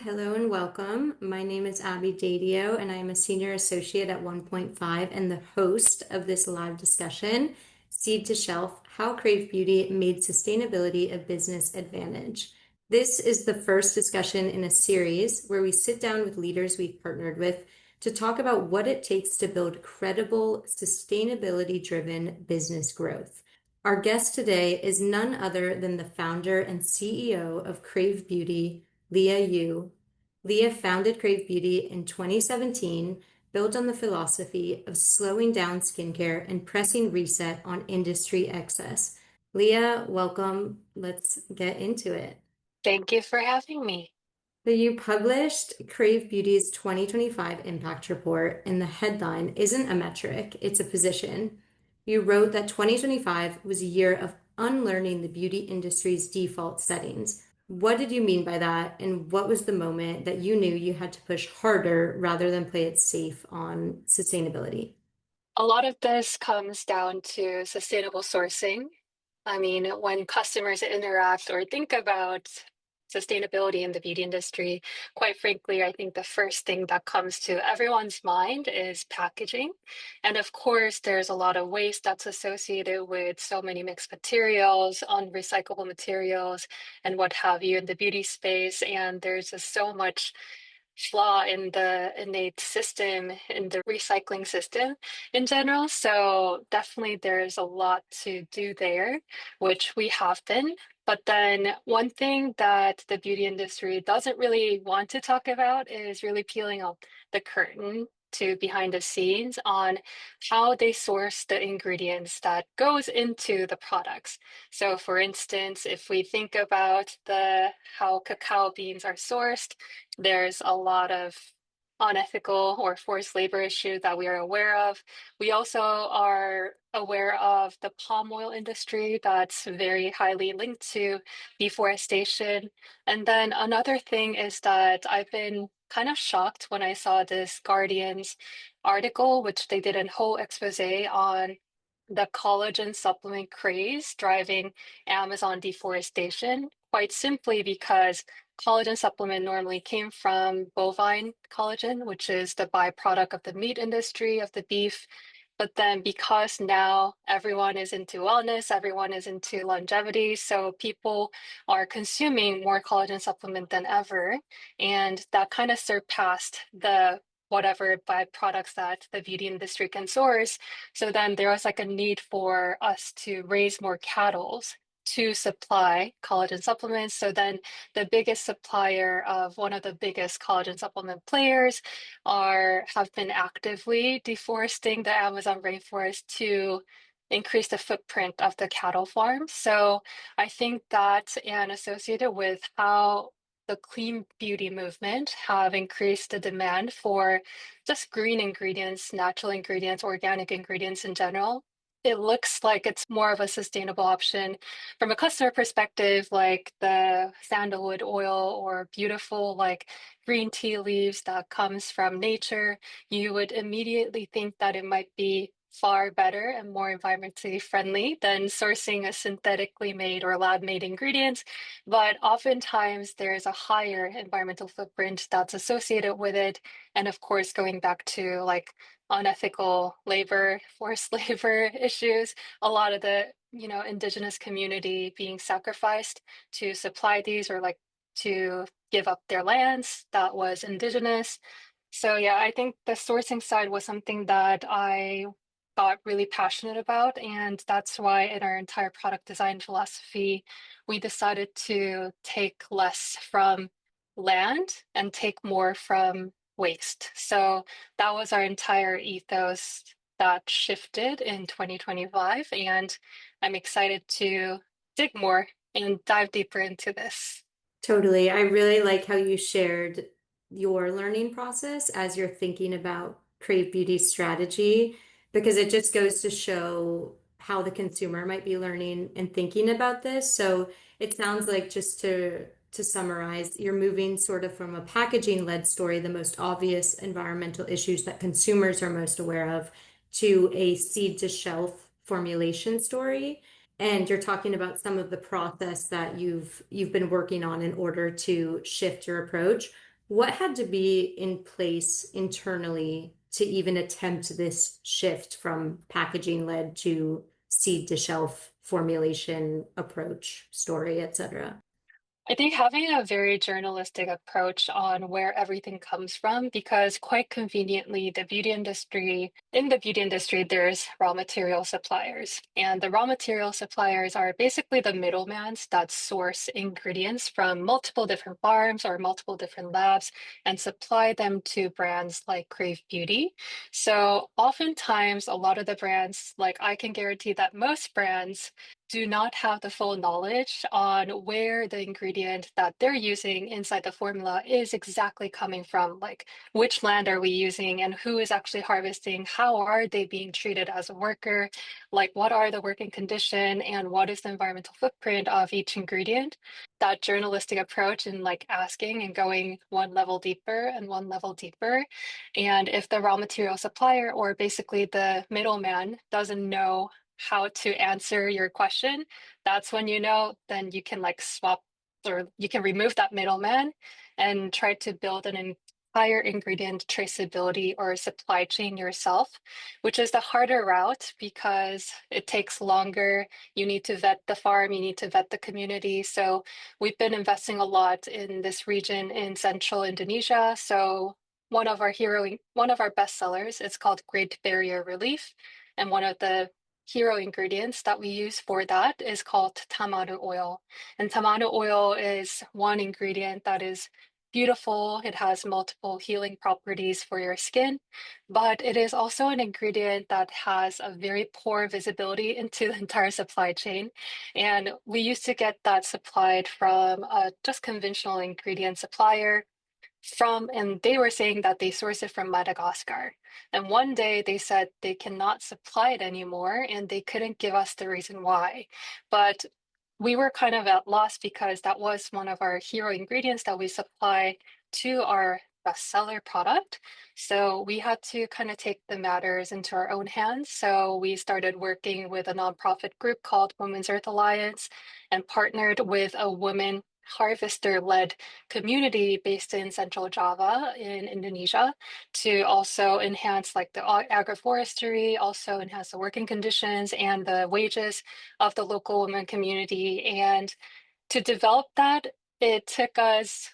Hello and welcome. My name is Abby Dateo, and I am a senior associate at OnePointFive and the host of this live discussion, Seed to Shelf: How Crave Beauty Made Sustainability a Business Advantage. This is the first discussion in a series where we sit down with leaders we've partnered with to talk about what it takes to build credible, sustainability-driven business growth. Our guest today is none other than the founder and CEO of KraveBeauty, Liah Yoo. Liah founded KraveBeauty in 2017, built on the philosophy of slowing down skincare and pressing reset on industry excess. Liah, welcome. Let's get into it. Thank you for having me. So you published KraveBeauty's 2025 impact report, and the headline isn't a metric, it's a position. You wrote that 2025 was a year of unlearning the beauty industry's default settings. What did you mean by that, and what was the moment that you knew you had to push harder rather than play it safe on sustainability? A lot of this comes down to sustainable sourcing. I mean, when customers interact or think about sustainability in the beauty industry, quite frankly, I think the first thing that comes to everyone's mind is packaging. And of course, there's a lot of waste that's associated with so many mixed materials, unrecyclable materials, and what have you in the beauty space. And there's just so much flaw in the innate system, in the recycling system in general. So definitely there's a lot to do there, which we have been. But then one thing that the beauty industry doesn't really want to talk about is really peeling up the curtain to behind the scenes on how they source the ingredients that goes into the products. So for instance, if we think about the how cacao beans are sourced, there's a lot of unethical or forced labor issues that we are aware of. We also are aware of the palm oil industry that's very highly linked to deforestation. And then another thing is that I've been kind of shocked when I saw this Guardian's article, which they did a whole expose on the collagen supplement craze driving Amazon deforestation, quite simply because collagen supplement normally came from bovine collagen, which is the byproduct of the meat industry, of the beef. But then because now everyone is into wellness, everyone is into longevity, so people are consuming more collagen supplement than ever. And that kind of surpassed the whatever byproducts that the beauty industry can source. So then there was like a need for us to raise more cattle to supply collagen supplements. So then the biggest supplier of one of the biggest collagen supplement players have been actively deforesting the Amazon rainforest to increase the footprint of the cattle farms. So I think that and associated with how the clean beauty movement have increased the demand for just green ingredients, natural ingredients, organic ingredients in general. It looks like it's more of a sustainable option from a customer perspective, like the sandalwood oil or beautiful like green tea leaves that comes from nature. You would immediately think that it might be far better and more environmentally friendly than sourcing a synthetically made or lab made ingredients. But oftentimes there's a higher environmental footprint that's associated with it. And of course, going back to like unethical labor, forced labor issues, a lot of the indigenous community being sacrificed to supply these or like to give up their lands that was indigenous. So yeah, I think the sourcing side was something that I got really passionate about, and that's why in our entire product design philosophy, we decided to take less from land and take more from waste. So that was our entire ethos that shifted in 2025, and I'm excited to dig more and dive deeper into this. Totally. I really like how you shared your learning process as you're thinking about Crave Beauty's strategy, because it just goes to show how the consumer might be learning and thinking about this. So it sounds like, just to summarize, you're moving sort of from a packaging-led story, the most obvious environmental issues that consumers are most aware of, to a seed to shelf formulation story. And you're talking about some of the process that you've been working on in order to shift your approach. What had to be in place internally to even attempt this shift from packaging led to seed to shelf formulation approach, story, etc.? I think having a very journalistic approach on where everything comes from, because quite conveniently, in the beauty industry, there's raw material suppliers. And the raw material suppliers are basically the middlemans that source ingredients from multiple different farms or multiple different labs and supply them to brands like Crave Beauty. So oftentimes, a lot of the brands, like I can guarantee that most brands do not have the full knowledge on where the ingredient that they're using inside the formula is exactly coming from. Like, which land are we using and who is actually harvesting? How are they being treated as a worker? Like, what are the working condition and what is the environmental footprint of each ingredient? That journalistic approach and like asking and going one level deeper and one level deeper. And if the raw material supplier or basically the middleman doesn't know how to answer your question, that's when you know, then you can like swap or you can remove that middleman and try to build an entire ingredient traceability or supply chain yourself, which is the harder route because it takes longer. You need to vet the farm, you need to vet the community. So we've been investing a lot in this region in central Indonesia. So one of our best sellers is called Great Barrier Relief. And one of the hero ingredients that we use for that is called tamanu oil. And tamanu oil is one ingredient that is beautiful. It has multiple healing properties for your skin, but it is also an ingredient that has a very poor visibility into the entire supply chain. And we used to get that supplied from a just conventional ingredient supplier and they were saying that they source it from Madagascar. And one day they said they cannot supply it anymore and they couldn't give us the reason why. But we were kind of at loss because that was one of our hero ingredients that we supply to our bestseller product. So we had to kind of take the matters into our own hands. So we started working with a nonprofit group called Women's Earth Alliance and partnered with a women harvester-led community based in Central Java in Indonesia to also enhance like the agroforestry, also enhance the working conditions and the wages of the local women community. And to develop that, it took us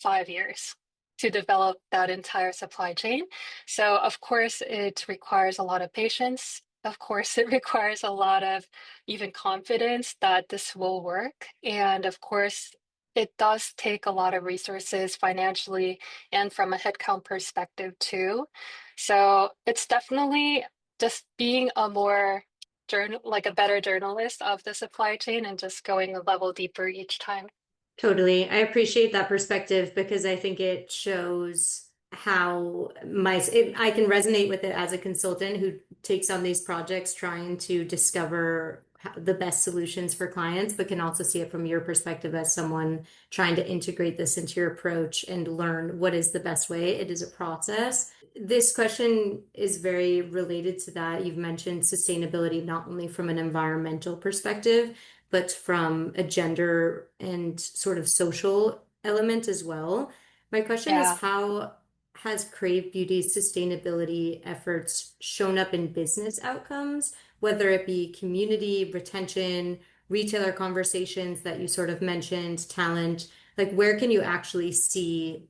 5 years to develop that entire supply chain. So, of course, it requires a lot of patience. Of course, it requires a lot of even confidence that this will work. And of course, it does take a lot of resources financially and from a headcount perspective too. So it's definitely just being like a better journalist of the supply chain and just going a level deeper each time. Totally. I appreciate that perspective because I think it shows how I can resonate with it as a consultant who takes on these projects trying to discover the best solutions for clients, but can also see it from your perspective as someone trying to integrate this into your approach and learn what is the best way. It is a process. This question is very related to that. You've mentioned sustainability not only from an environmental perspective, but from a gender and sort of social element as well. My question is, Yeah. how has Crave Beauty's sustainability efforts shown up in business outcomes, whether it be community retention, retailer conversations that you sort of mentioned, talent? Like, where can you actually see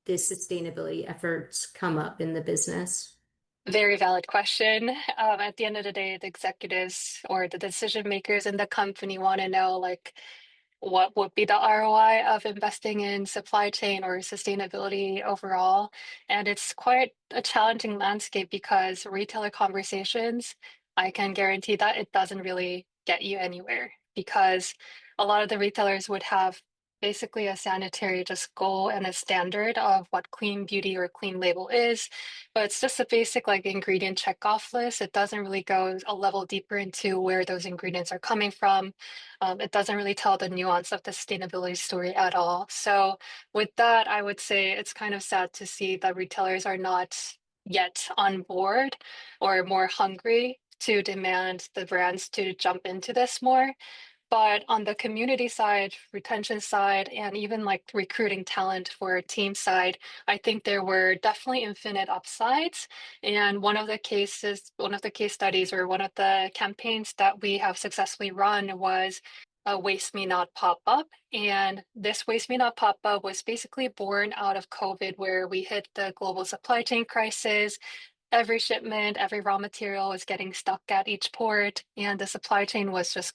this sustainability efforts come up in the business? Very valid question. At the end of the day, the executives or the decision makers in the company want to know like what would be the ROI of investing in supply chain or sustainability overall. And it's quite a challenging landscape because retailer conversations, I can guarantee that it doesn't really get you anywhere because a lot of the retailers would have basically a sanitary just goal and a standard of what clean beauty or clean label is, but it's just a basic like ingredient checkoff list. It doesn't really go a level deeper into where those ingredients are coming from. It doesn't really tell the nuance of the sustainability story at all. So with that, I would say it's kind of sad to see that retailers are not yet on board or more hungry to demand the brands to jump into this more. But on the community side, retention side, and even like recruiting talent for team side, I think there were definitely infinite upsides. And one of the case studies, or one of the campaigns that we have successfully run was a Waste Me Not pop-up. And this Waste Me Not pop-up was basically born out of COVID, where we hit the global supply chain crisis. Every shipment, every raw material was getting stuck at each port, and the supply chain was just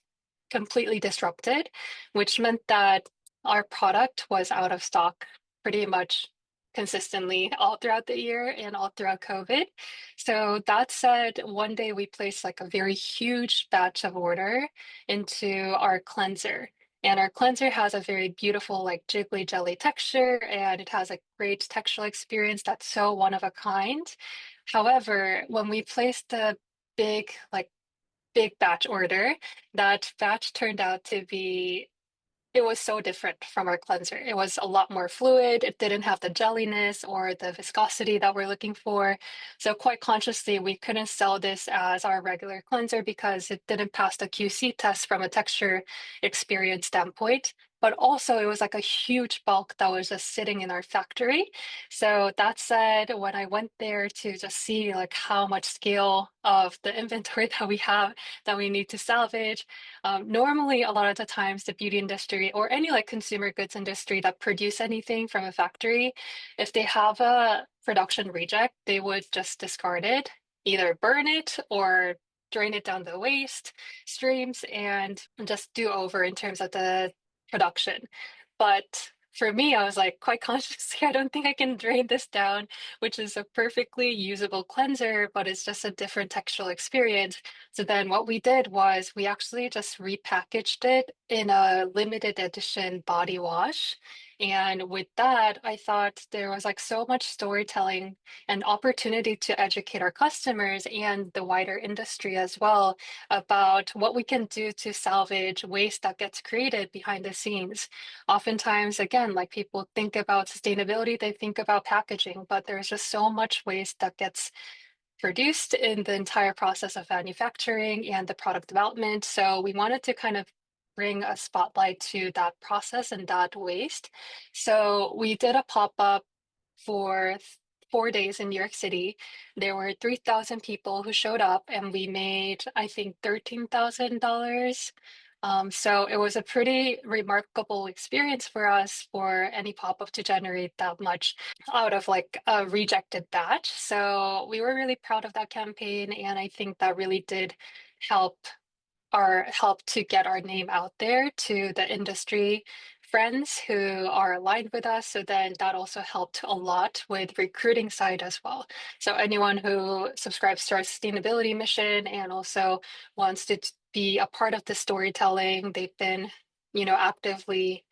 completely disrupted, which meant that our product was out of stock pretty much consistently all throughout the year and all throughout COVID. So that said, one day we placed like a very huge batch of order into our cleanser. And our cleanser has a very beautiful, like jiggly jelly texture, and it has a great textural experience that's so one of a kind. However, when we placed the big, like big batch order, that batch turned out to be it was so different from our cleanser. It was a lot more fluid. It didn't have the jelliness or the viscosity that we're looking for. So quite consciously, we couldn't sell this as our regular cleanser because it didn't pass the QC test from a texture experience standpoint. But also, it was like a huge bulk that was just sitting in our factory. So that said, when I went there to just see like how much scale of the inventory that we have that we need to salvage, normally, a lot of the times, the beauty industry or any like consumer goods industry that produce anything from a factory, if they have a production reject, they would just discard it, either burn it or drain it down the waste streams and just do over in terms of the production. But for me, I was like quite consciously, I don't think I can drain this down, which is a perfectly usable cleanser, but it's just a different textual experience. So then what we did was we actually just repackaged it in a limited edition body wash. And with that, I thought there was like so much storytelling and opportunity to educate our customers and the wider industry as well about what we can do to salvage waste that gets created behind the scenes. Oftentimes, again, like people think about sustainability, they think about packaging, but there's just so much waste that gets produced in the entire process of manufacturing and the product development. So we wanted to kind of bring a spotlight to that process and that waste. So we did a pop-up for 4 days in New York City. There were 3,000 people who showed up, and we made, I think, $13,000. So it was a pretty remarkable experience for us for any pop-up to generate that much out of like a rejected batch. So we were really proud of that campaign, and I think that really did help help to get our name out there to the industry friends who are aligned with us. So then that also helped a lot with recruiting side as well. So anyone who subscribes to our sustainability mission and also wants to be a part of the storytelling, they've been, actively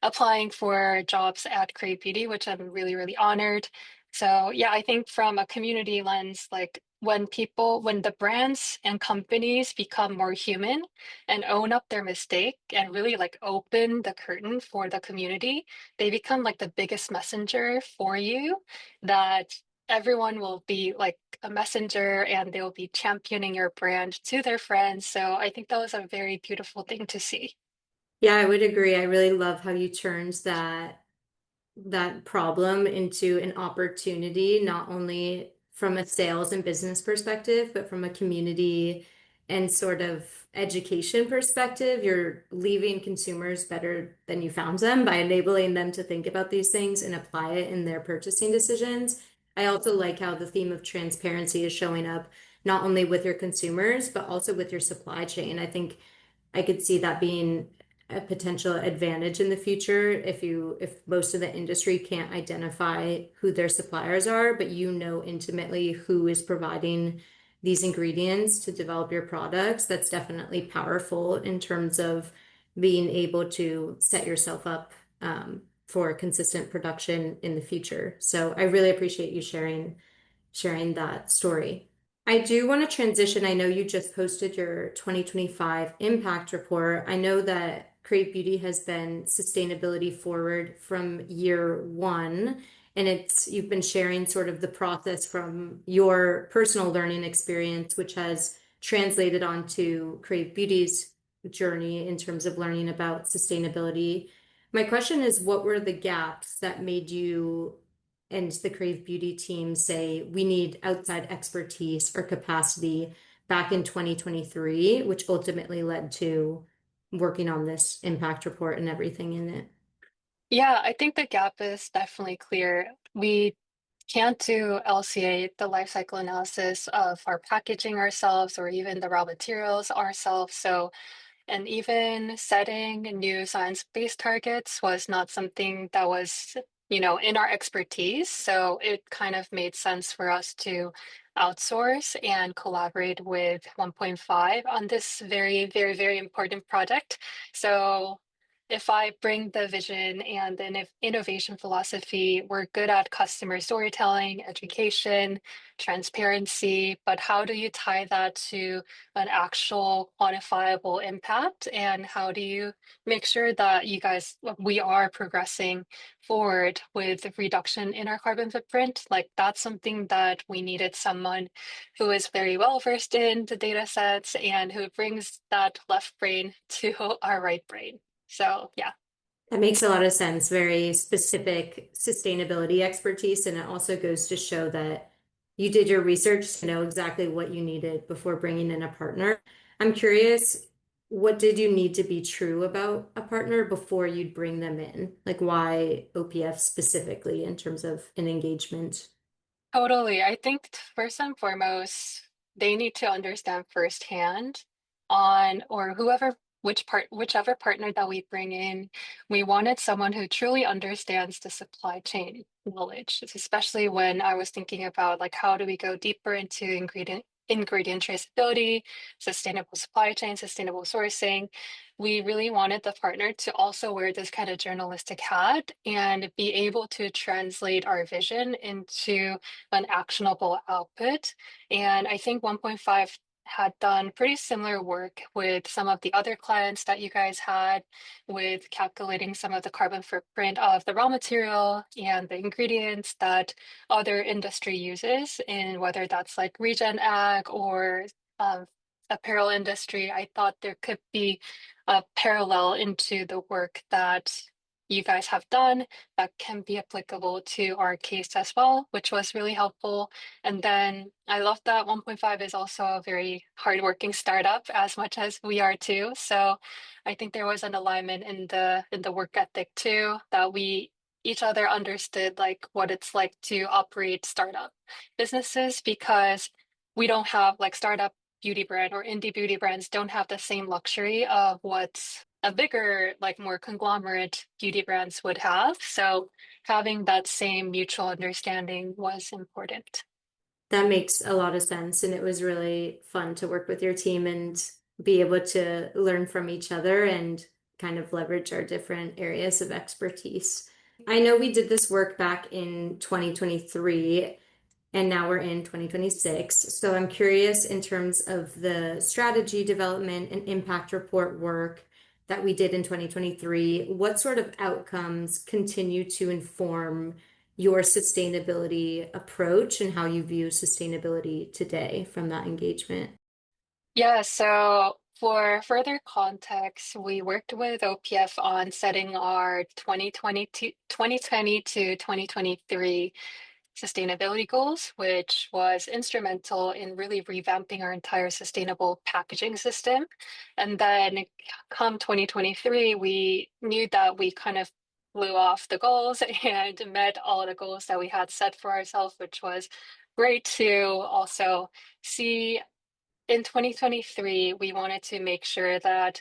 applying for jobs at Crave Beauty, which I'm really, really honored. So yeah, I think from a community lens, like when the brands and companies become more human and own up their mistake and really like open the curtain for the community, they become like the biggest messenger for you, that everyone will be like a messenger and they'll be championing your brand to their friends. So I think that was a very beautiful thing to see. Yeah, I would agree. I really love how you turned that problem into an opportunity, not only from a sales and business perspective, but from a community and sort of education perspective. You're leaving consumers better than you found them by enabling them to think about these things and apply it in their purchasing decisions. I also like how the theme of transparency is showing up not only with your consumers, but also with your supply chain. I think I could see that being a potential advantage in the future if most of the industry can't identify who their suppliers are, but you know intimately who is providing these ingredients to develop your products. That's definitely powerful in terms of being able to set yourself up for consistent production in the future. So I really appreciate you sharing that story. I do want to transition. I know you just posted your 2025 impact report. I know that Crave Beauty has been sustainability forward from year one, and you've been sharing sort of the process from your personal learning experience, which has translated onto Crave Beauty's journey in terms of learning about sustainability. My question is, what were the gaps that made you and the Crave Beauty team say we need outside expertise or capacity back in 2023, which ultimately led to working on this impact report and everything in it? Yeah, I think the gap is definitely clear. We can't do LCA, the life cycle analysis of our packaging ourselves or even the raw materials ourselves. So and even setting new science-based targets was not something that was, in our expertise. So it kind of made sense for us to outsource and collaborate with 1PointFive on this very, very, very important project. So if I bring the vision and the innovation philosophy, we're good at customer storytelling, education, transparency, but how do you tie that to an actual quantifiable impact, and how do you make sure that we are progressing forward with reduction in our carbon footprint? Like that's something that we needed someone who is very well versed in the data sets and who brings that left brain to our right brain. So yeah. That makes a lot of sense. Very specific sustainability expertise. And it also goes to show that you did your research to know exactly what you needed before bringing in a partner. I'm curious, what did you need to be true about a partner before you'd bring them in? Like why OPF specifically in terms of an engagement? Totally. I think first and foremost, they need to understand firsthand on or whichever partner that we bring in, we wanted someone who truly understands the supply chain knowledge, especially when I was thinking about like how do we go deeper into ingredient traceability, sustainable supply chain, sustainable sourcing. We really wanted the partner to also wear this kind of journalistic hat and be able to translate our vision into an actionable output. And I think 1PointFive had done pretty similar work with some of the other clients that you guys had with calculating some of the carbon footprint of the raw material and the ingredients that other industry uses, and whether that's like regen ag or um, apparel industry. I thought there could be a parallel into the work that you guys have done that can be applicable to our case as well, which was really helpful. And then I love that 1PointFive is also a very hardworking startup as much as we are too. So I think there was an alignment in the work ethic too, that we each other understood like what it's like to operate startup businesses, because we don't have like startup beauty brand or indie beauty brands don't have the same luxury of what a bigger, like more conglomerate beauty brands would have. So having that same mutual understanding was important. That makes a lot of sense. And it was really fun to work with your team and be able to learn from each other and kind of leverage our different areas of expertise. I know we did this work back in 2023 and now we're in 2026. So I'm curious in terms of the strategy development and impact report work that we did in 2023, what sort of outcomes continue to inform your sustainability approach and how you view sustainability today from that engagement? Yeah, so for further context, we worked with OPF on setting our 2020 to 2023 sustainability goals, which was instrumental in really revamping our entire sustainable packaging system. And then come 2023, we knew that we kind of blew off the goals and met all the goals that we had set for ourselves, which was great to also see. In 2023, we wanted to make sure that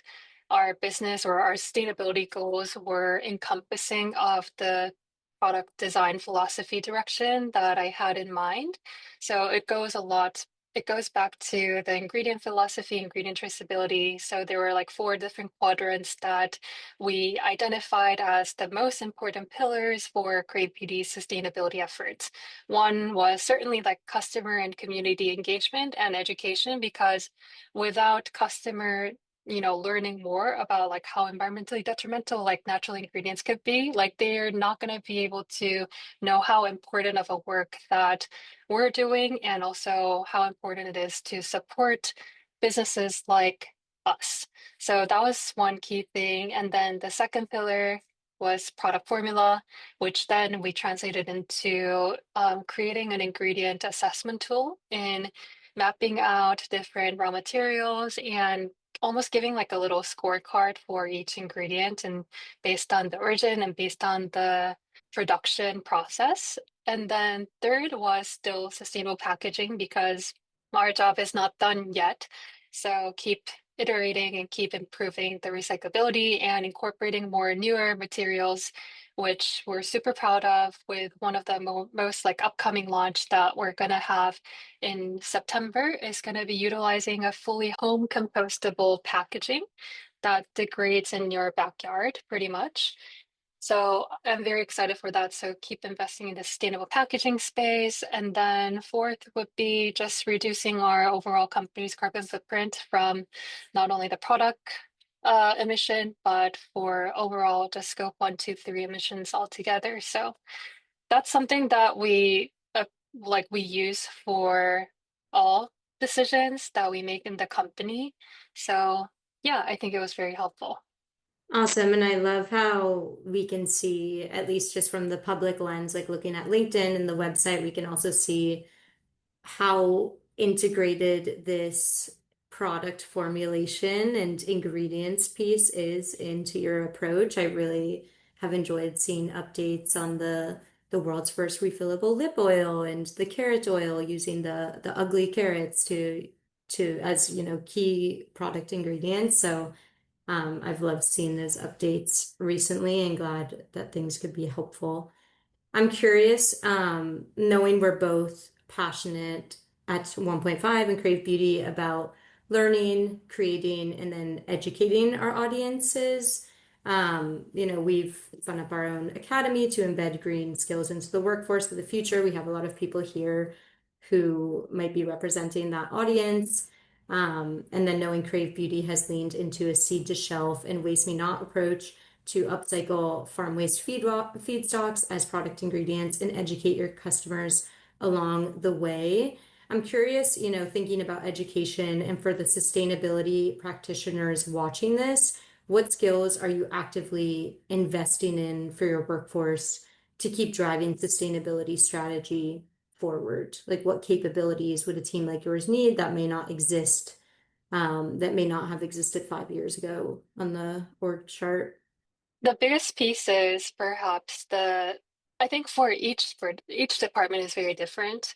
our business or our sustainability goals were encompassing of the product design philosophy direction that I had in mind. So it goes back to the ingredient philosophy, ingredient traceability. So there were like four different quadrants that we identified as the most important pillars for Crave Beauty's sustainability efforts. One was certainly like customer and community engagement and education, because without customer, learning more about like how environmentally detrimental like natural ingredients could be, like they're not going to be able to know how important of a work that we're doing, and also how important it is to support businesses like us. So that was one key thing. And then the second pillar was product formula, which then we translated into creating an ingredient assessment tool in mapping out different raw materials and almost giving like a little scorecard for each ingredient and based on the origin and based on the production process. And then third was still sustainable packaging because our job is not done yet. So keep iterating and keep improving the recyclability and incorporating more newer materials, which we're super proud of with one of the most like upcoming launch that we're going to have in September is going to be utilizing a fully home compostable packaging that degrades in your backyard pretty much. So I'm very excited for that. So keep investing in the sustainable packaging space. And then fourth would be just reducing our overall company's carbon footprint from not only the product emission, but for overall just scope 1, 2, 3 emissions altogether. So that's something that we use for all decisions that we make in the company. So yeah, I think it was very helpful. Awesome. And I love how we can see, at least just from the public lens, like looking at LinkedIn and the website, we can also see how integrated this product formulation and ingredients piece is into your approach. I really have enjoyed seeing updates on the world's first refillable lip oil and the carrot oil using the ugly carrots to as key product ingredients. So I've loved seeing those updates recently and glad that things could be helpful. I'm curious, knowing we're both passionate at 1.5 and Crave Beauty about learning, creating, and then educating our audiences. We've spun up our own academy to embed green skills into the workforce of the future. We have a lot of people here who might be representing that audience. And then knowing Crave Beauty has leaned into a seed to shelf and waste me not approach to upcycle farm waste feedstocks as product ingredients and educate your customers along the way. I'm curious, thinking about education and for the sustainability practitioners watching this, what skills are you actively investing in for your workforce to keep driving sustainability strategy forward? Like what capabilities would a team like yours need that may not exist, that may not have existed 5 years ago on the org chart? The biggest piece is perhaps I think for each department is very different.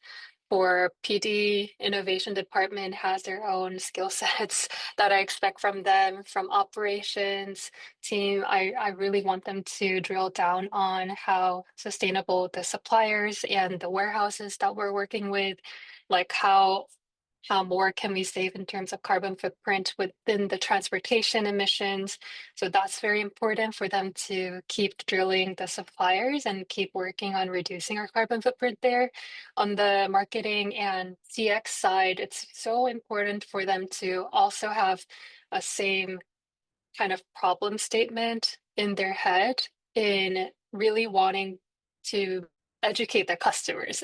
For PD, innovation department has their own skill sets that I expect from them. From operations team, I really want them to drill down on how sustainable the suppliers and the warehouses that we're working with, like how more can we save in terms of carbon footprint within the transportation emissions. So that's very important for them to keep drilling the suppliers and keep working on reducing our carbon footprint there. On the marketing and CX side, it's so important for them to also have a same kind of problem statement in their head in really wanting to educate the customers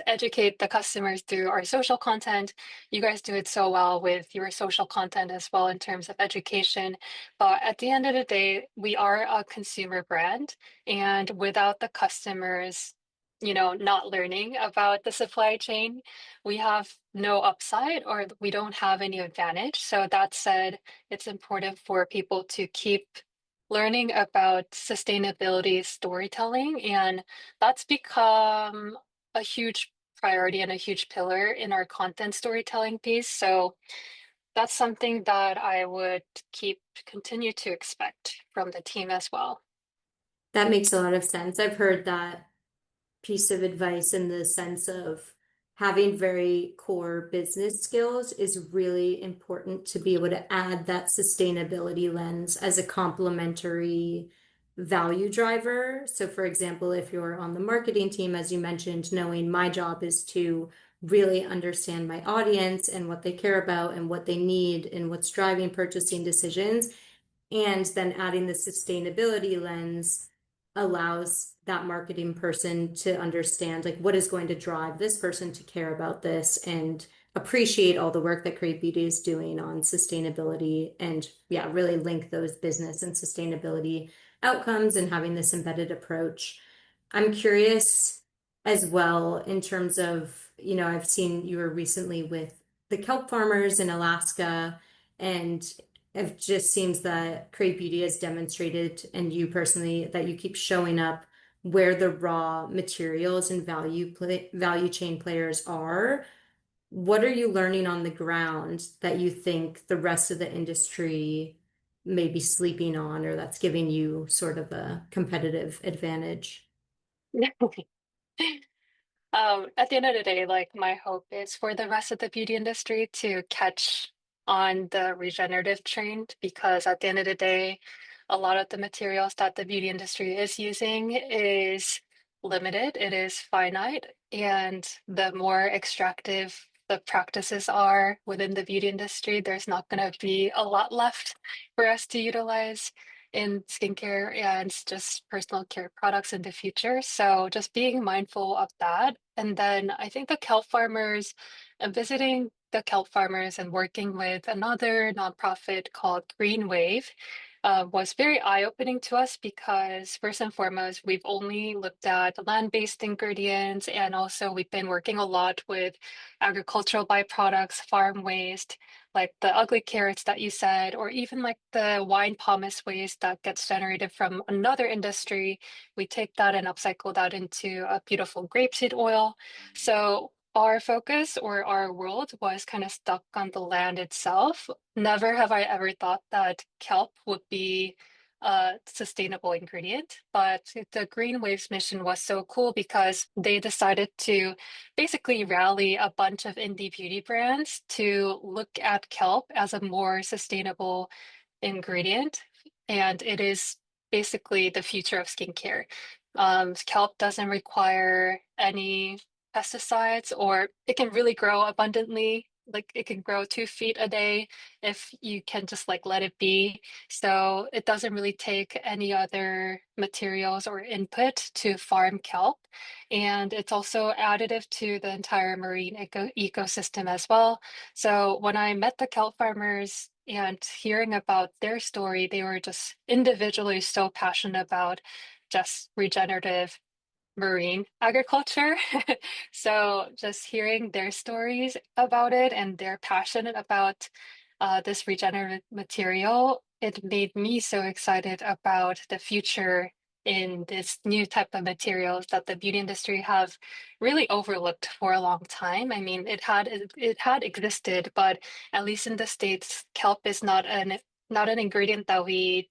through our social content. You guys do it so well with your social content as well in terms of education. But at the end of the day, we are a consumer brand, and without the customers, not learning about the supply chain, we have no upside or we don't have any advantage. So that said, it's important for people to keep learning about sustainability storytelling, and that's become a huge priority and a huge pillar in our content storytelling piece. So that's something that I would continue to expect from the team as well. That makes a lot of sense. I've heard that piece of advice in the sense of having very core business skills is really important to be able to add that sustainability lens as a complementary value driver. So, for example, if you're on the marketing team, as you mentioned, knowing my job is to really understand my audience and what they care about and what they need and what's driving purchasing decisions. And then adding the sustainability lens allows that marketing person to understand like what is going to drive this person to care about this and appreciate all the work that Crave Beauty is doing on sustainability and yeah, really link those business and sustainability outcomes and having this embedded approach. I'm curious as well in terms of, I've seen you were recently with the kelp farmers in Alaska, and it just seems that Crave Beauty has demonstrated, and you personally, that you keep showing up where the raw materials and value chain players are. What are you learning on the ground that you think the rest of the industry may be sleeping on, or that's giving you sort of a competitive advantage? At the end of the day, like my hope is for the rest of the beauty industry to catch on the regenerative trend because at the end of the day, a lot of the materials that the beauty industry is using is limited, it is finite, and the more extractive the practices are within the beauty industry, there's not going to be a lot left for us to utilize in skincare and just personal care products in the future. So just being mindful of that. And then I think the kelp farmers and visiting the kelp farmers and working with another nonprofit called Green Wave was very eye-opening to us because first and foremost, we've only looked at land-based ingredients and also we've been working a lot with agricultural byproducts, farm waste, like the ugly carrots that you said, or even like the wine pomace waste that gets generated from another industry. We take that and upcycle that into a beautiful grapeseed oil. So our focus or our world was kind of stuck on the land itself. Never have I ever thought that kelp would be a sustainable ingredient, but the Green Waves mission was so cool because they decided to basically rally a bunch of indie beauty brands to look at kelp as a more sustainable ingredient. And it is basically the future of skincare. Kelp doesn't require any pesticides, or it can really grow abundantly. Like it can grow 2 feet a day if you can just like let it be. So it doesn't really take any other materials or input to farm kelp. And it's also additive to the entire marine ecosystem as well. So when I met the kelp farmers and hearing about their story, they were just individually so passionate about just regenerative marine agriculture. So just hearing their stories about it and they're passionate about this regenerative material, it made me so excited about the future in this new type of materials that the beauty industry have really overlooked for a long time. I mean, it had existed, but at least in the States, kelp is not an ingredient that we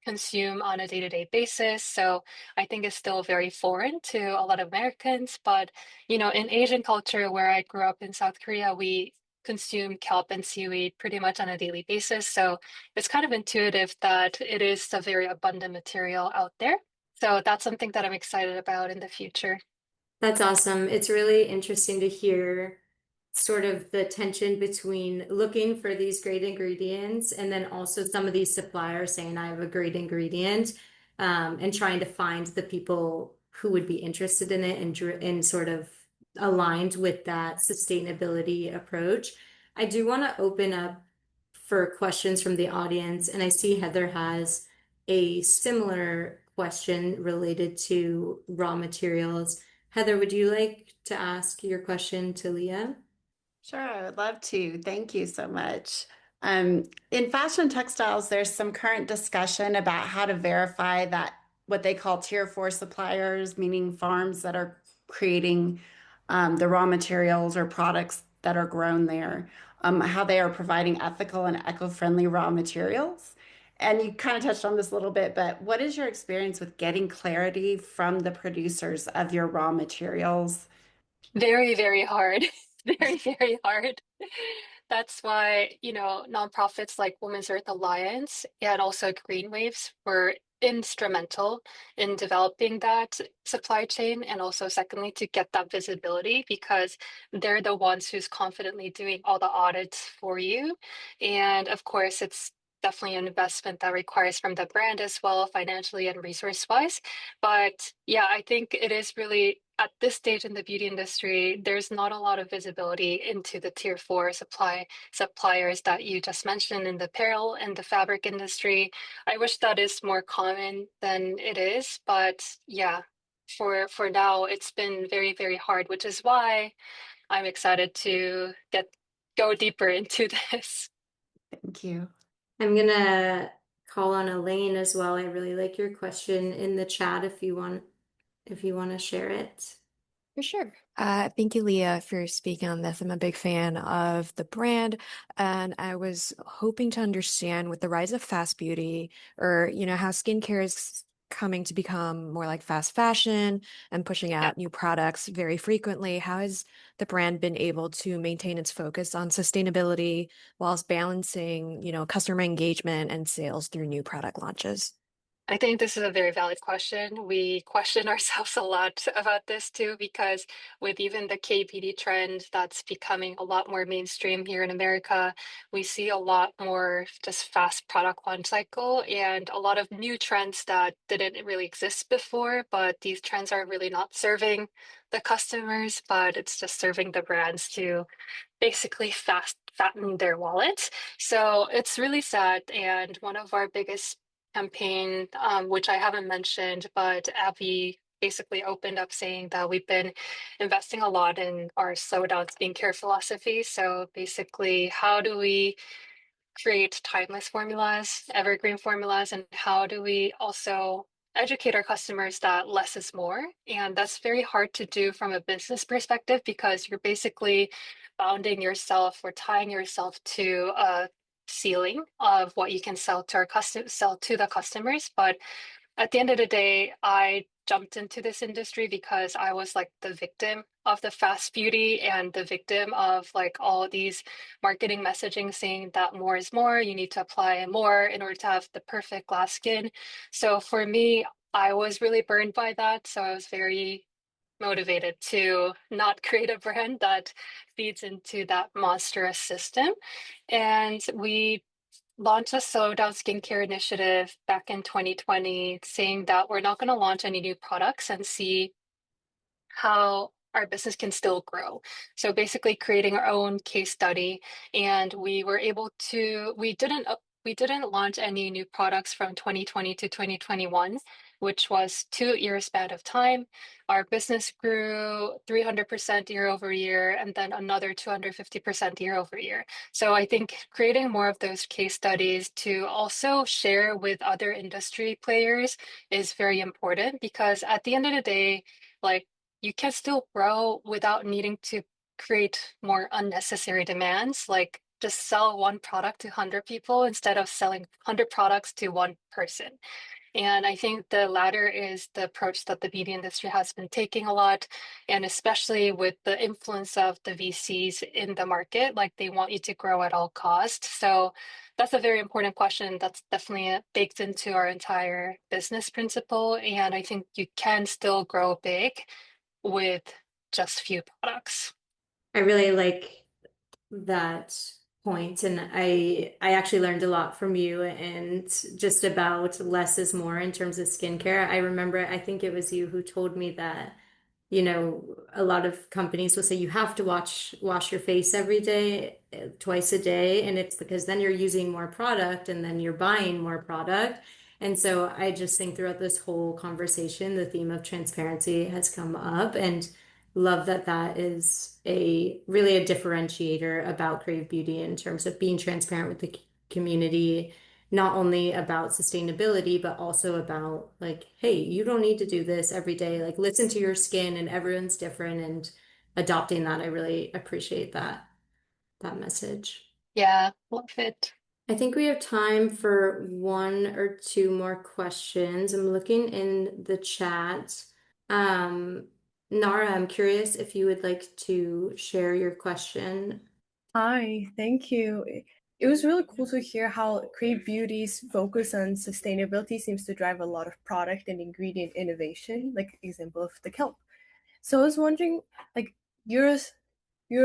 consume on a day-to-day basis. So I think it's still very foreign to a lot of Americans. But, in Asian culture where I grew up in South Korea, we consume kelp and seaweed pretty much on a daily basis. So it's kind of intuitive that it is a very abundant material out there. So that's something that I'm excited about in the future. That's awesome. It's really interesting to hear sort of the tension between looking for these great ingredients and then also some of these suppliers saying, I have a great ingredient, and trying to find the people who would be interested in it and sort of aligned with that sustainability approach. I do want to open up for questions from the audience, and I see Heather has a similar question related to raw materials. Heather, would you like to ask your question to Liah? Sure, I would love to. Thank you so much. In fashion textiles, there's some current discussion about how to verify that what they call tier four suppliers, meaning farms that are creating the raw materials or products that are grown there, how they are providing ethical and eco-friendly raw materials. And you kind of touched on this a little bit, but what is your experience with getting clarity from the producers of your raw materials? Very, very hard. Very, very hard. That's why, nonprofits like Women's Earth Alliance and also Green Waves were instrumental in developing that supply chain and also secondly to get that visibility because they're the ones who's confidently doing all the audits for you. And of course, it's definitely an investment that requires from the brand as well, financially and resource-wise. But yeah, I think it is really at this stage in the beauty industry, there's not a lot of visibility into the tier four suppliers that you just mentioned in the apparel and the fabric industry. I wish that is more common than it is, but yeah, for now, it's been very, very hard, which is why I'm excited to go deeper into this. Thank you. I'm gonna call on Elaine as well. I really like your question in the chat if you want to share it. For sure. Thank you, Leah, for speaking on this. I'm a big fan of the brand, and I was hoping to understand with the rise of fast beauty, or how skincare is coming to become more like fast fashion and pushing Yeah. out new products very frequently. How has the brand been able to maintain its focus on sustainability whilst balancing, customer engagement and sales through new product launches? I think this is a very valid question. We question ourselves a lot about this too, because with even the KPD trend that's becoming a lot more mainstream here in America, we see a lot more just fast product launch cycle and a lot of new trends that didn't really exist before, but these trends are really not serving the customers, but it's just serving the brands to basically fast fatten their wallet. So it's really sad. And one of our biggest campaign, which I haven't mentioned, but Abby basically opened up saying that we've been investing a lot in our slow down skincare philosophy. So basically, how do we create timeless formulas, evergreen formulas, and how do we also educate our customers that less is more? And that's very hard to do from a business perspective because you're basically bounding yourself or tying yourself to a ceiling of what you can sell to the customers. But at the end of the day, I jumped into this industry because I was like the victim of the fast beauty and the victim of like all these marketing messaging saying that more is more, you need to apply more in order to have the perfect glass skin. So for me, I was really burned by that. So I was very motivated to not create a brand that feeds into that monstrous system. And we launched a slow down skincare initiative back in 2020, saying that we're not going to launch any new products and see how our business can still grow. So basically creating our own case study. And we didn't launch any new products from 2020 to 2021, which was 2 years span of time. Our business grew 300% year over year, and then another 250% year over year. So I think creating more of those case studies to also share with other industry players is very important because at the end of the day, like you can still grow without needing to create more unnecessary demands. Like just sell one product to 100 people instead of selling 100 products to one person. And I think the latter is the approach that the beauty industry has been taking a lot, and especially with the influence of the VCs in the market, like they want you to grow at all costs. So that's a very important question. That's definitely baked into our entire business principle. And I think you can still grow big with just few products. I really like that point, and I actually learned a lot from you and just about less is more in terms of skincare. I remember, I think it was you who told me that, a lot of companies will say you have to wash your face every day, twice a day, and it's because then you're using more product and then you're buying more product. And so I just think throughout this whole conversation, the theme of transparency has come up, and love that that is a really a differentiator about Crave Beauty in terms of being transparent with the community, not only about sustainability, but also about like, hey, you don't need to do this every day. Like, listen to your skin, and everyone's different, and adopting that. I really appreciate that message. Yeah, love it. I think we have time for one or two more questions. I'm looking in the chat. Um, Nara, I'm curious if you would like to share your question. Hi, thank you. It was really cool to hear how Crave Beauty's focus on sustainability seems to drive a lot of product and ingredient innovation, like example of the kelp. So I was wondering, like, you're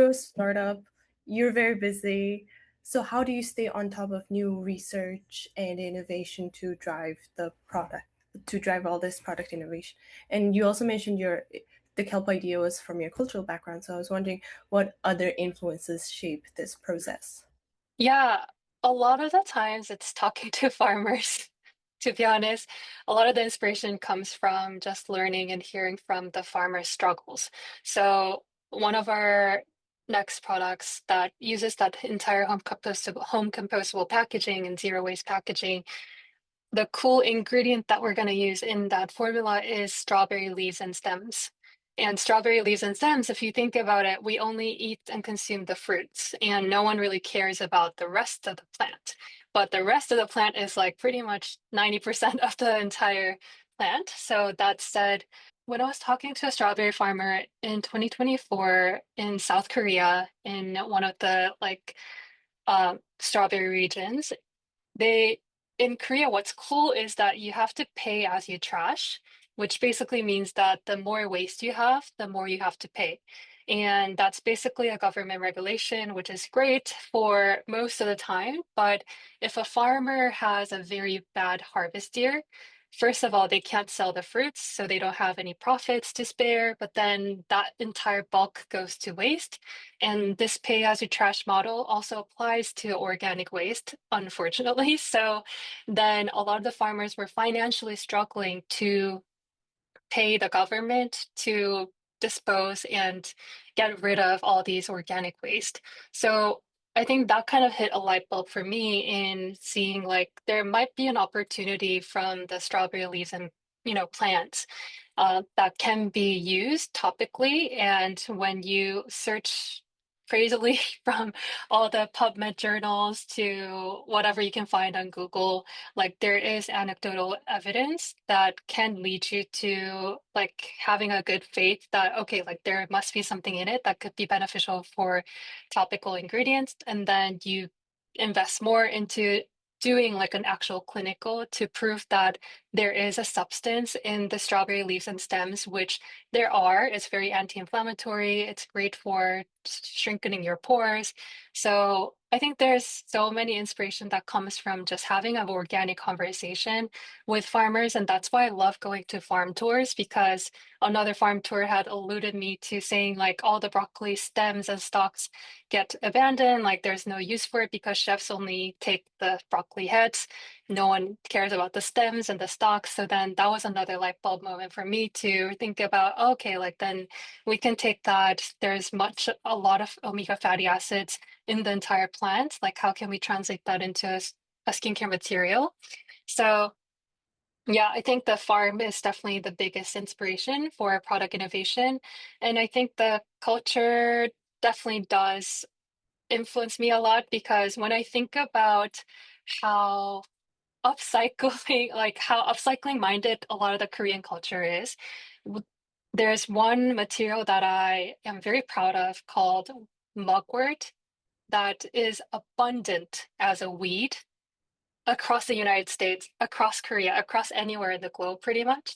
a startup, you're very busy. So how do you stay on top of new research and innovation to drive all this product innovation? And you also mentioned the kelp idea was from your cultural background. So I was wondering what other influences shape this process. Yeah, a lot of the times it's talking to farmers, to be honest. A lot of the inspiration comes from just learning and hearing from the farmers' struggles. So one of our next products that uses that entire home compostable packaging and zero waste packaging, the cool ingredient that we're going to use in that formula is strawberry leaves and stems. And strawberry leaves and stems, if you think about it, we only eat and consume the fruits, and no one really cares about the rest of the plant. But the rest of the plant is like pretty much 90% of the entire plant. So that said, when I was talking to a strawberry farmer in 2024 in South Korea, in one of the strawberry regions, they in Korea, what's cool is that you have to pay as you trash, which basically means that the more waste you have, the more you have to pay. And that's basically a government regulation, which is great for most of the time. But if a farmer has a very bad harvest year, first of all, they can't sell the fruits, so they don't have any profits to spare. But then that entire bulk goes to waste. And this pay as you trash model also applies to organic waste, unfortunately. So then a lot of the farmers were financially struggling to pay the government to dispose and get rid of all these organic waste. So I think that kind of hit a light bulb for me in seeing like there might be an opportunity from the strawberry leaves and plants that can be used topically. And when you search crazily from all the PubMed journals to whatever you can find on Google, like there is anecdotal evidence that can lead you to like having a good faith that, okay, like there must be something in it that could be beneficial for topical ingredients. And then you invest more into doing like an actual clinical to prove that there is a substance in the strawberry leaves and stems, which there are. It's very anti-inflammatory. It's great for shrinking your pores. So I think there's so many inspiration that comes from just having an organic conversation with farmers. And that's why I love going to farm tours, because another farm tour had alluded me to saying like all the broccoli stems and stalks get abandoned. Like there's no use for it because chefs only take the broccoli heads. No one cares about the stems and the stalks. So then that was another light bulb moment for me to think about, okay, like then we can take that. There's a lot of omega fatty acids in the entire plant. Like how can we translate that into a skincare material? So yeah, I think the farm is definitely the biggest inspiration for product innovation. And I think the culture definitely does influence me a lot, because when I think about how how upcycling minded a lot of the Korean culture is, w- there's one material that I am very proud of called mugwort that is abundant as a weed across the United States, across Korea, across anywhere in the globe, pretty much.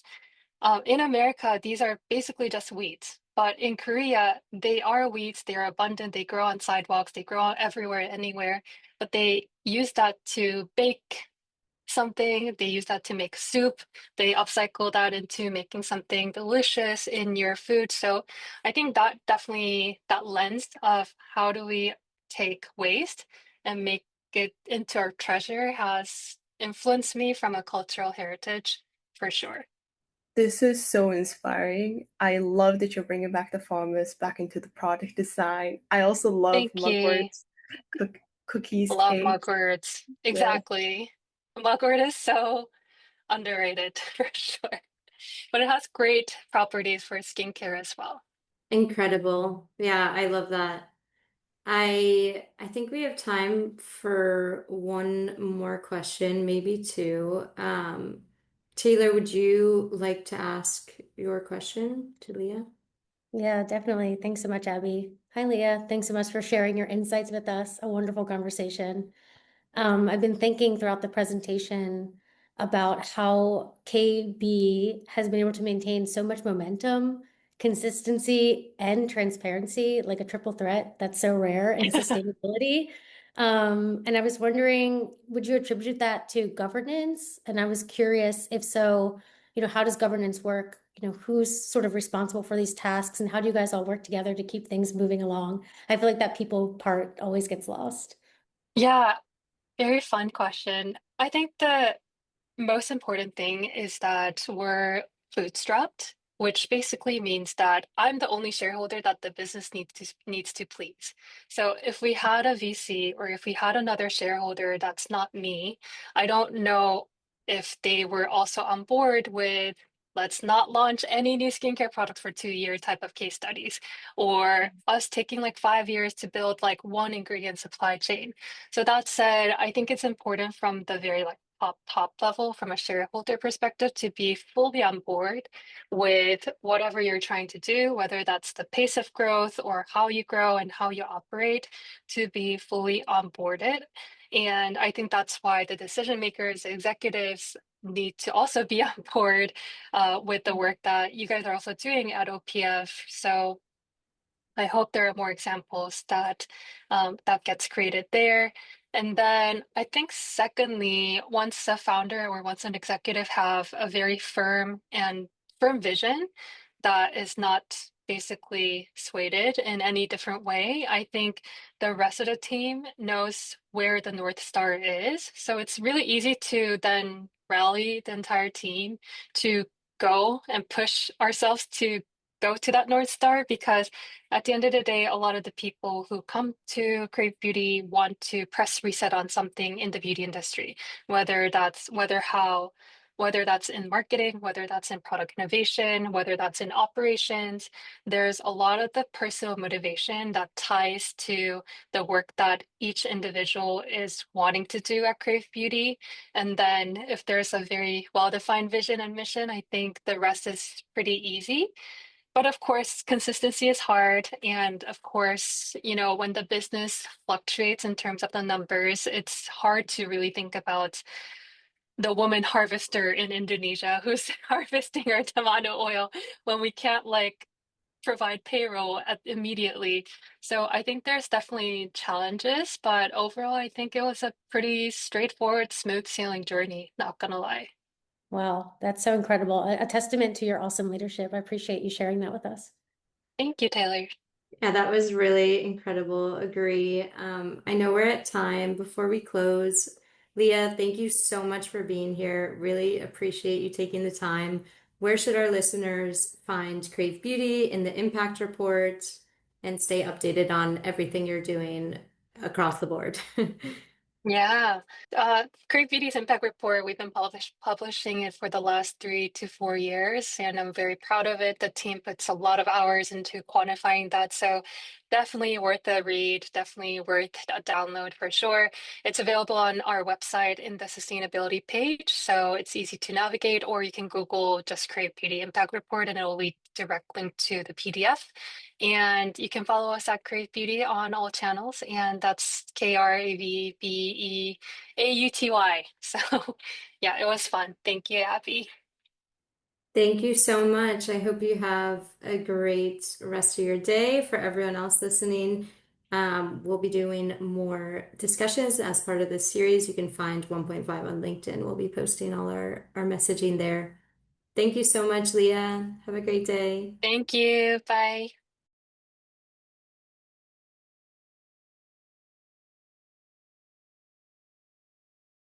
In America, these are basically just weeds. But in Korea, they are weeds. They are abundant. They grow on sidewalks. They grow everywhere, anywhere. But they use that to bake something. They use that to make soup. They upcycle that into making something delicious in your food. So I think that definitely that lens of how do we take waste and make it into our treasure has influenced me from a cultural heritage for sure. This is so inspiring. I love that you're bringing back the farmers back into the product design. I also love Thank you. mugworts, cookies, Love cakes. mugworts. Yeah. Exactly. Mugwort is so underrated for sure. But it has great properties for skincare as well. Incredible. Yeah, I love that. I think we have time for one more question, maybe two. Taylor, would you like to ask your question to Leah? Yeah, definitely. Thanks so much, Abby. Hi, Leah. Thanks so much for sharing your insights with us. A wonderful conversation. I've been thinking throughout the presentation about how KB has been able to maintain so much momentum, consistency, and transparency, like a triple threat that's so rare in sustainability. And I was wondering, would you attribute that to governance? And I was curious, if so, how does governance work? Who's sort of responsible for these tasks, and how do you guys all work together to keep things moving along? I feel like that people part always gets lost. Yeah, very fun question. I think the most important thing is that we're bootstrapped, which basically means that I'm the only shareholder that the business needs to please. So if we had a VC or if we had another shareholder that's not me, I don't know if they were also on board with let's not launch any new skincare products for 2 year type of case studies, or us taking like 5 years to build like one ingredient supply chain. So that said, I think it's important from the very like top level from a shareholder perspective to be fully on board with whatever you're trying to do, whether that's the pace of growth or how you grow and how you operate, to be fully onboarded. And I think that's why the decision makers, executives need to also be on board with the work that you guys are also doing at OPF. So I hope there are more examples that gets created there. And then I think secondly, once a founder or once an executive have a very firm vision that is not basically swayed in any different way, I think the rest of the team knows where the North Star is. So it's really easy to then rally the entire team to go and push ourselves to go to that North Star, because at the end of the day, a lot of the people who come to Crave Beauty want to press reset on something in the beauty industry, whether that's in marketing, whether that's in product innovation, whether that's in operations. There's a lot of the personal motivation that ties to the work that each individual is wanting to do at Crave Beauty. And then if there's a very well-defined vision and mission, I think the rest is pretty easy. But of course, consistency is hard. And of course, when the business fluctuates in terms of the numbers, it's hard to really think about the woman harvester in Indonesia who's harvesting our tomato oil when we can't like provide payroll immediately. So I think there's definitely challenges, but overall, I think it was a pretty straightforward, smooth sailing journey, not gonna lie. Wow, that's so incredible. A testament to your awesome leadership. I appreciate you sharing that with us. Thank you, Taylor. Yeah, that was really incredible. Agree. I know we're at time. Before we close, Liah, thank you so much for being here. Really appreciate you taking the time. Where should our listeners find Crave Beauty in the Impact Report and stay updated on everything you're doing across the board? Yeah, Crave Beauty's Impact Report, we've been publishing it for the last 3 to 4 years, and I'm very proud of it. The team puts a lot of hours into quantifying that, so definitely worth a read, definitely worth a download for sure. It's available on our website in the sustainability page, so it's easy to navigate, or you can Google just Crave Beauty Impact Report and it will lead direct link to the PDF. And you can follow us at Crave Beauty on all channels, and that's KraveBeauty. So yeah, it was fun. Thank you, Abby. Thank you so much. I hope you have a great rest of your day. For everyone else listening, we'll be doing more discussions as part of this series. You can find 1.5 on LinkedIn. We'll be posting all our messaging there. Thank you so much, Liah. Have a great day. Thank you. Bye.